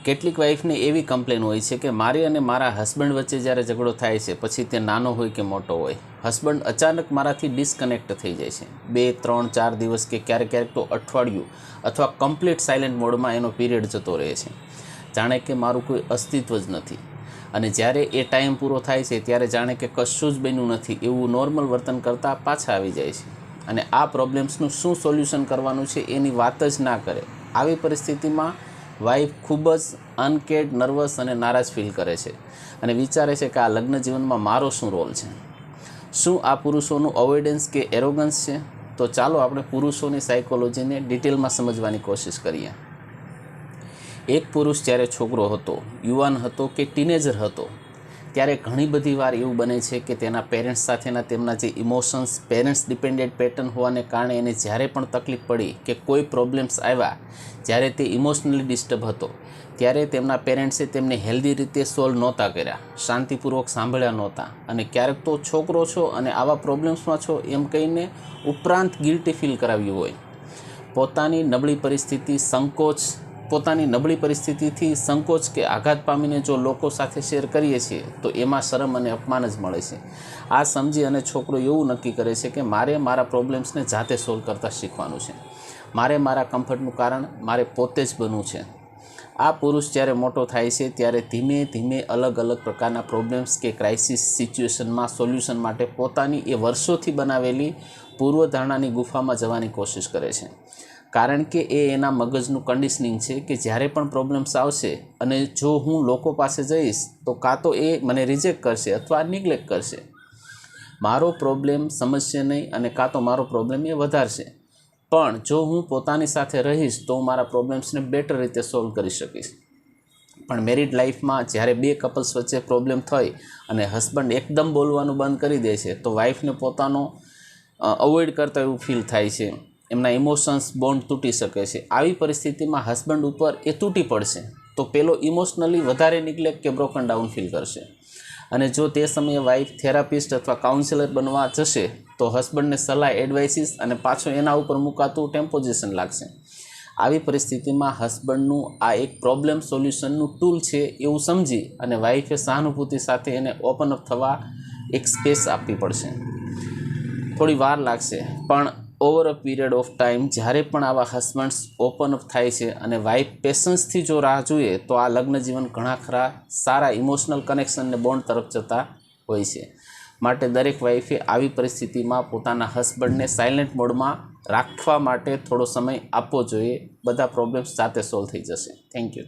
કેટલીક વાઈફને એવી કમ્પ્લેન હોય છે કે મારી અને મારા હસબન્ડ વચ્ચે જ્યારે ઝઘડો થાય છે, પછી તે નાનો હોય કે મોટો હોય, હસબન્ડ અચાનક મારાથી ડિસ્કનેક્ટ થઈ જાય છે. 2, 3, 4 દિવસ કે ક્યારેક તો અઠવાડિયું અથવા કમ્પ્લીટ સાયલેન્ટ મોડમાં એનો પીરિયડ જતો રહે છે, જાણે કે મારું કોઈ અસ્તિત્વ જ નથી. અને જ્યારે એ ટાઈમ પૂરો થાય છે ત્યારે જાણે કે કશું જ બન્યું નથી એવું નોર્મલ વર્તન કરતાં પાછા આવી જાય છે. અને આ પ્રોબ્લેમ્સનું શું સોલ્યુશન કરવાનું છે એની વાત જ ના કરે. આવી પરિસ્થિતિમાં વાઈફ ખૂબ જ અનકેડ, નર્વસ અને નારાજ ફીલ કરે છે અને વિચારે છે કે આ લગ્ન જીવનમાં મારો શું રોલ છે. શું આ પુરુષોનું અવોઇડન્સ કે એરોગન્સ છે? તો ચાલો આપણે પુરુષોની સાયકોલોજીને ડિટેલમાં સમજવાની કોશિશ કરીએ. એક પુરુષ જ્યારે છોકરો હતો, યુવાન હતો કે ટીનેજર હતો, ત્યારે ઘણી બધી વાર એવું બને છે કે તેના પેરેન્ટ્સ સાથેના તેમના જે ઇમોશન્સ, પેરેન્ટ્સ ડિપેન્ડેન્ટ પેટર્ન હોવાને કારણે એને જ્યારે પણ તકલીફ પડી કે કોઈ પ્રોબ્લેમ્સ આવ્યા, જ્યારે તે ઇમોશનલી ડિસ્ટર્બ હતો, ત્યારે તેમના પેરેન્ટ્સે તેમને હેલ્ધી રીતે સોલ્વ નહોતા કર્યા, શાંતિપૂર્વક સાંભળ્યા નહોતા. અને ક્યારેક તો છોકરો છો અને આવા પ્રોબ્લેમ્સમાં છો એમ કહીને ઉપરાંત ગિલ્ટી ફીલ કરાવ્યું હોય. પોતાની નબળી પરિસ્થિતિથી સંકોચ કે આઘાત પામીને જો લોકો સાથે શેર કરીએ છીએ તો એમાં શરમ અને અપમાન જ મળે છે. આ સમજી અને છોકરો એવું નક્કી કરે છે કે મારે મારા પ્રોબ્લેમ્સને જાતે સોલ્વ કરતાં શીખવાનું છે, મારે મારા કમ્ફર્ટનું કારણ મારે પોતે જ બનવું છે. આ પુરુષ જ્યારે મોટો થાય છે ત્યારે ધીમે ધીમે અલગ અલગ પ્રકારના પ્રોબ્લેમ્સ કે ક્રાઇસિસ સિચ્યુએશનમાં સોલ્યુશન માટે પોતાની એ વર્ષોથી બનાવેલી પૂર્વધારણાની ગુફામાં જવાની કોશિશ કરે છે. કારણ કે એ એના મગજનું કન્ડિશનિંગ છે કે જ્યારે પણ પ્રોબ્લેમ્સ આવશે અને જો હું લોકો પાસે જઈશ તો કાં તો એ મને રિજેક્ટ કરશે અથવા નિગ્લેક્ટ કરશે, મારો પ્રોબ્લેમ સમજશે નહીં અને કાં તો મારો પ્રોબ્લેમ એ વધારશે. પણ જો હું પોતાની સાથે રહીશ તો હું મારા પ્રોબ્લેમ્સને બેટર રીતે સોલ્વ કરી શકીશ. પણ મેરિડ લાઈફમાં જ્યારે બે કપલ્સ વચ્ચે પ્રોબ્લેમ થઈ અને હસબન્ડ એકદમ બોલવાનું બંધ કરી દે છે તો વાઈફને પોતાનો અવોઇડ કરતા એવું ફીલ થાય છે. એમના ઇમોશન્સ બોન્ડ તૂટી શકે છે. આવી પરિસ્થિતિમાં હસબન્ડ ઉપર એ તૂટી પડશે તો પેલો ઇમોશનલી વધારે નિગ્લેક્ટ કે બ્રોકન ડાઉન ફીલ કરશે. અને જો તે સમયે વાઈફ થેરાપિસ્ટ અથવા કાઉન્સિલર બનવા જશે તો હસબન્ડને સલાહ, એડવાઇસીસ અને પાછો એના ઉપર મુકાતું ટેમ્પોઝિશન લાગશે. આવી પરિસ્થિતિમાં હસબન્ડનું આ એક પ્રોબ્લેમ સોલ્યુશનનું ટૂલ છે એવું સમજી અને વાઈફે સહાનુભૂતિ સાથે એને ઓપન અપ થવા એક સ્પેસ આપવી પડશે. થોડી વાર લાગશે, પણ over a period of time જ્યારે પણ આવા હસબન્ડ્સ ઓપન અપ થાય છે અને વાઈફ પેશન્સથી જો રાહ જોઈએ તો આ લગ્ન જીવન ઘણા ખરા સારા ઇમોશનલ કનેક્શનને બોન્ડ તરફ જતા હોય છે. માટે દરેક વાઈફે આવી પરિસ્થિતિમાં પોતાના હસબન્ડને સાયલેન્ટ મોડમાં રાખવા માટે થોડો સમય આપવો જોઈએ. બધા પ્રોબ્લેમ્સ જાતે સોલ્વ થઈ જશે. Thank you.